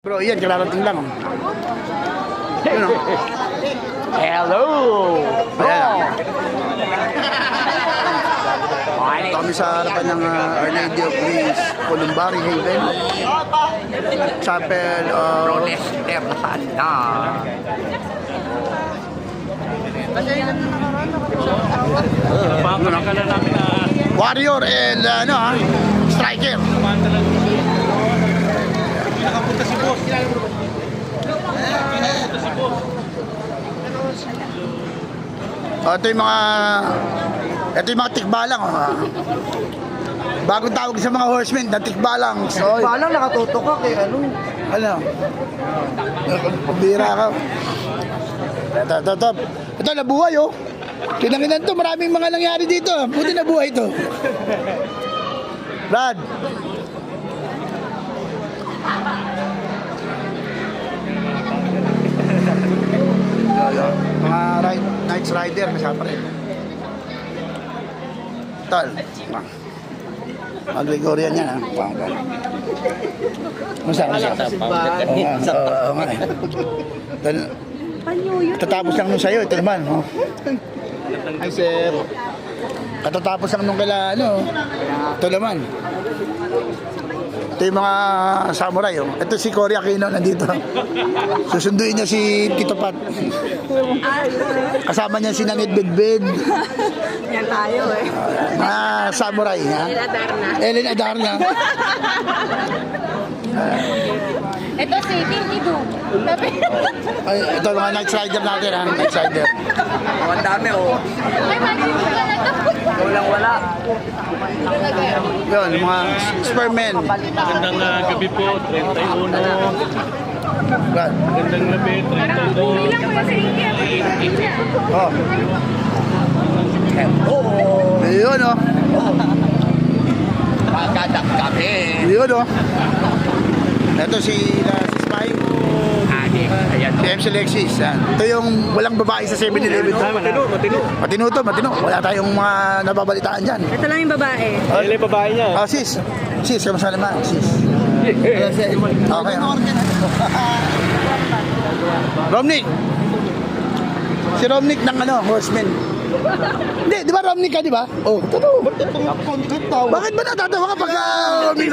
Bro, yan, kararating lang. Yun, oh. Hello! Ayan. Kami sa harapan ng Our Lady of Grace, Columbari Haven. Chapel of Warrior and Striker. Nakapunta si boss. Ito yung mga tikbalang. Bagong tawag sa mga horsemen na tikbalang. So, Palang nakatutok ka kay ano? ano? Bira ka. Ito, nabuhay oh. Kinanginan to, maraming mga nangyari dito. Buti nabuhay to. Brad. Mga Knights Rider, kasama rin. Tol. Mga Gregorian yan, ha? Masa? Oo nga eh. Katatapos lang nung sa'yo, ito naman. Oh. Ay, sir. Katatapos lang nung kaila, ito naman. Ito yung mga samurai. Oh. Ito si Cory Aquino nandito. Susunduin niya si Tito Pat. Kasama niya si Nangit Bedbed. Yan tayo eh. Mga samurai. Ha? Ellen Adarna. Ito si Tinky Doo. Ay, ito mga Knights Rider natin. Ha? Knights Rider. Ang dami oh. Ay, magic ko na ito. Walang wala. Yun, mga Superman. Magandang gabi po, 31. Brad. Magandang gabi, 32. Bilang ko yung sa India. Oh. Yun, oh. Pagkadak kami. Yun, oh. Ito si Spike. Ayan. Si MC Lexis. Yan. Ito yung walang babae sa 7-Eleven. Matino to, matino. Wala tayong mga nababalitaan dyan. Ito lang yung babae. Yan yung babae niya. Oh, sis. Sis, kamusta naman? Sis. Okay. Romnick. Si Romnick ng horseman. Hindi, di ba Romnick ka, di ba? Oh, totoo. Bakit ba natatawa ka pag Romnick?